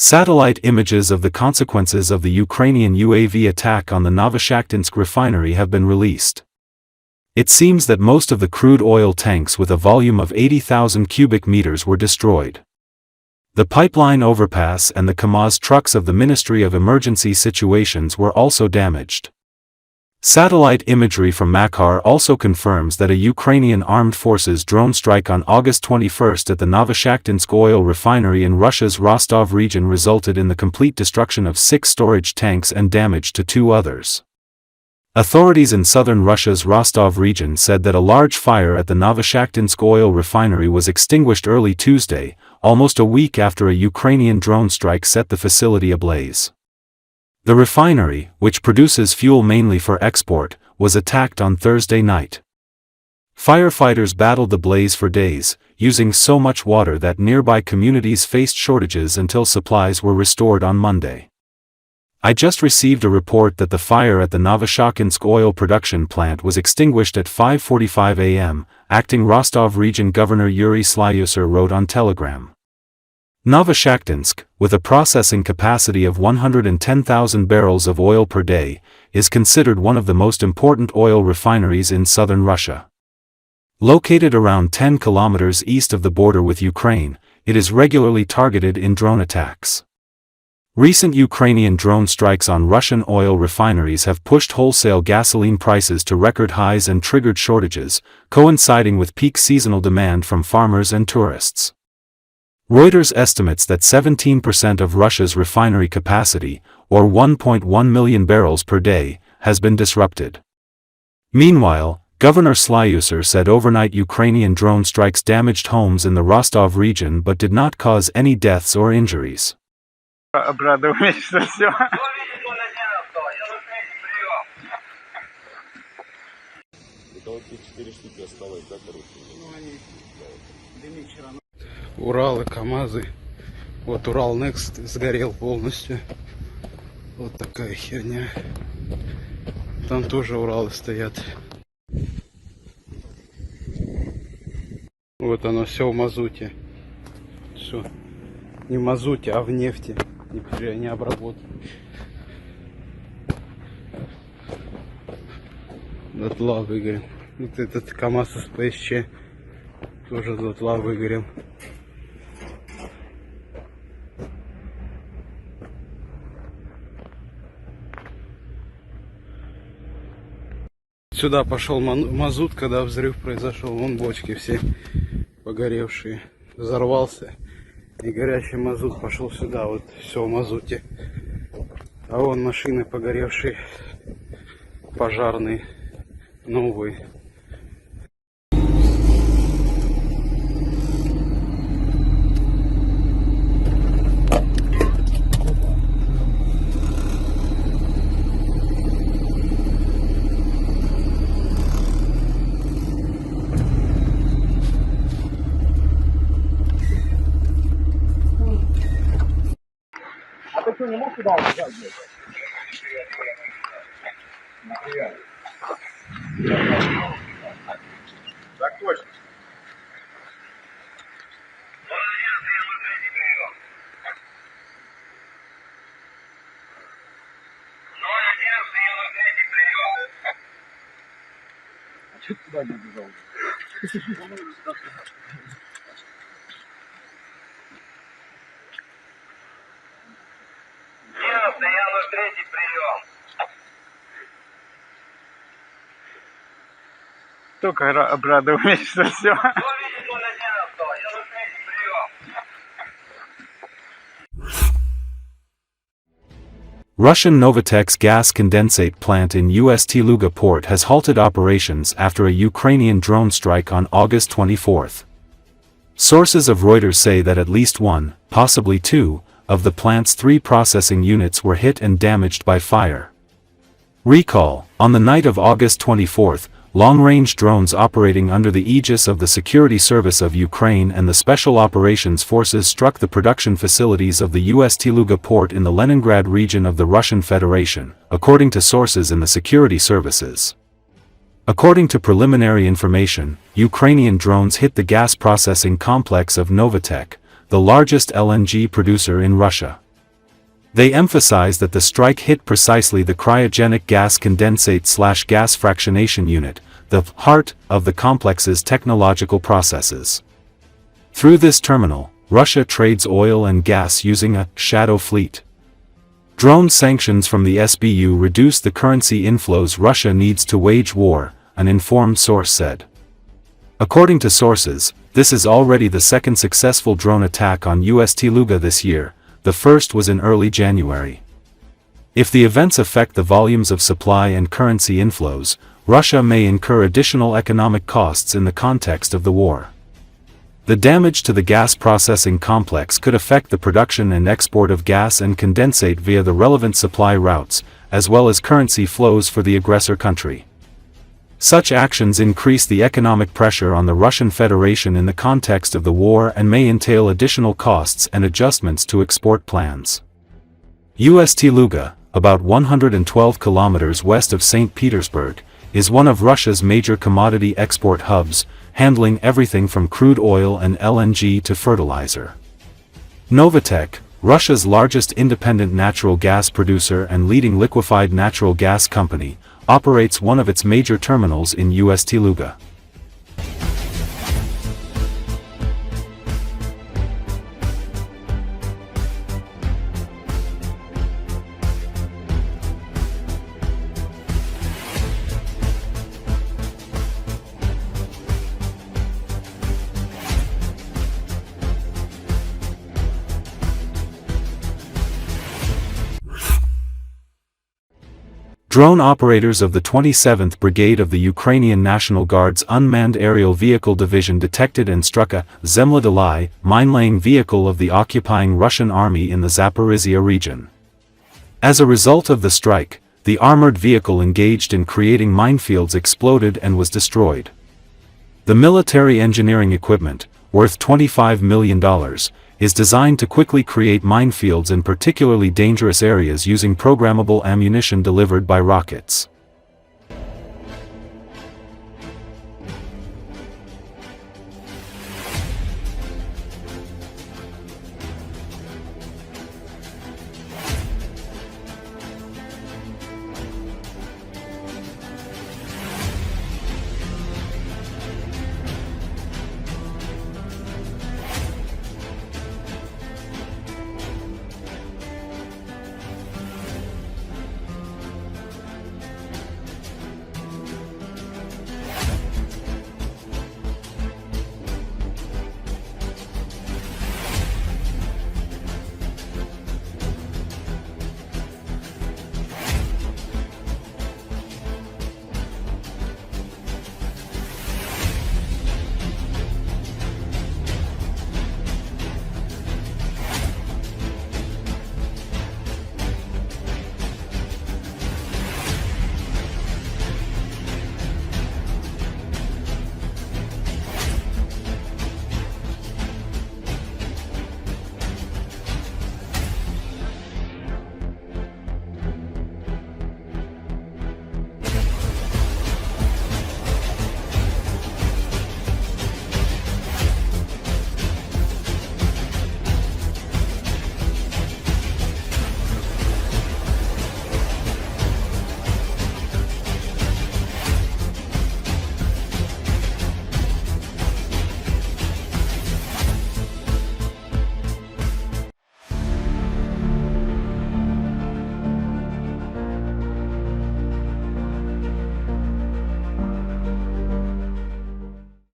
Satellite images of the consequences of the Ukrainian UAV attack on the Novoshakhtynsk refinery have been released. It seems that most of the crude oil tanks with a volume of 80,000 cubic meters were destroyed. The pipeline overpass and the KAMAZ trucks of the Ministry of Emergency Situations were also damaged. Satellite imagery from Makhar also confirms that a Ukrainian Armed Forces drone strike on August 21 at the Novoshakhtynsk oil refinery in Russia's Rostov region resulted in the complete destruction of 6 storage tanks and damage to 2 others. Authorities in southern Russia's Rostov region said that a large fire at the Novoshakhtynsk oil refinery was extinguished early Tuesday, almost a week after a Ukrainian drone strike set the facility ablaze. The refinery, which produces fuel mainly for export, was attacked on Thursday night. Firefighters battled the blaze for days, using so much water that nearby communities faced shortages until supplies were restored on Monday. I just received a report that the fire at the Novoshakhtynsk oil production plant was extinguished at 5:45 a.m., acting Rostov region governor Yuri Slyuser wrote on Telegram. Novoshakhtynsk, with a processing capacity of 110,000 barrels of oil per day, is considered one of the most important oil refineries in southern Russia. Located around 10 kilometers east of the border with Ukraine, it is regularly targeted in drone attacks. Recent Ukrainian drone strikes on Russian oil refineries have pushed wholesale gasoline prices to record highs and triggered shortages, coinciding with peak seasonal demand from farmers and tourists. Reuters estimates that 17% of Russia's refinery capacity, or 1.1 million barrels per day, has been disrupted. Meanwhile, Governor Slyuser said overnight Ukrainian drone strikes damaged homes in the Rostov region but did not cause any deaths or injuries. Уралы, КАМАЗы. Вот Урал Next сгорел полностью. Вот такая херня. Там тоже Уралы стоят. Вот оно все в мазуте. Все. Не в мазуте, а в нефти. Не обработано. Дотла выгорел. Вот этот КАМАЗ с ПСЧ тоже дотла выгорел. Сюда пошел мазут, когда взрыв произошел. Вон бочки все погоревшие. Взорвался. И горячий мазут пошел сюда. Вот все в мазуте. А вон машины погоревшие. Пожарные. Новые. А ты что, не мог сюда убежать, блядь? Привет. Так точно. А что ты туда не бежал? Третий прием. Только обрадовались, что все. Russian Novatek's gas condensate plant in Ust-Luga port has halted operations after a Ukrainian drone strike on August 24. Sources of Reuters say that at least one, possibly two, of the plant's 3 processing units were hit and damaged by fire. Recall, on the night of August 24, long-range drones operating under the aegis of the Security Service of Ukraine and the Special Operations Forces struck the production facilities of the Ust-Luga port in the Leningrad region of the Russian Federation, according to sources in the security services. According to preliminary information, Ukrainian drones hit the gas processing complex of Novatek, the largest LNG producer in Russia. They emphasize that the strike hit precisely the cryogenic gas condensate/gas fractionation unit, the heart of the complex's technological processes. Through this terminal, Russia trades oil and gas using a shadow fleet. Drone sanctions from the SBU reduce the currency inflows Russia needs to wage war, an informed source said. According to sources, this is already the second successful drone attack on Ust-Luga this year. The first was in early January. If the events affect the volumes of supply and currency inflows, Russia may incur additional economic costs in the context of the war. The damage to the gas processing complex could affect the production and export of gas and condensate via the relevant supply routes, as well as currency flows for the aggressor country. Such actions increase the economic pressure on the Russian Federation in the context of the war and may entail additional costs and adjustments to export plans. Ust-Luga, about 112 kilometers west of St. Petersburg, is one of Russia's major commodity export hubs, handling everything from crude oil and LNG to fertilizer. Novatek, Russia's largest independent natural gas producer and leading liquefied natural gas company, operates one of its major terminals in Ust-Luga. Drone operators of the 27th Brigade of the Ukrainian National Guard's Unmanned Aerial Vehicle Division detected and struck a Zemlya mine-laying vehicle of the occupying Russian army in the Zaporizhia region. As a result of the strike, the armored vehicle engaged in creating minefields exploded and was destroyed. The military engineering equipment, worth $25 million, is designed to quickly create minefields in particularly dangerous areas using programmable ammunition delivered by rockets.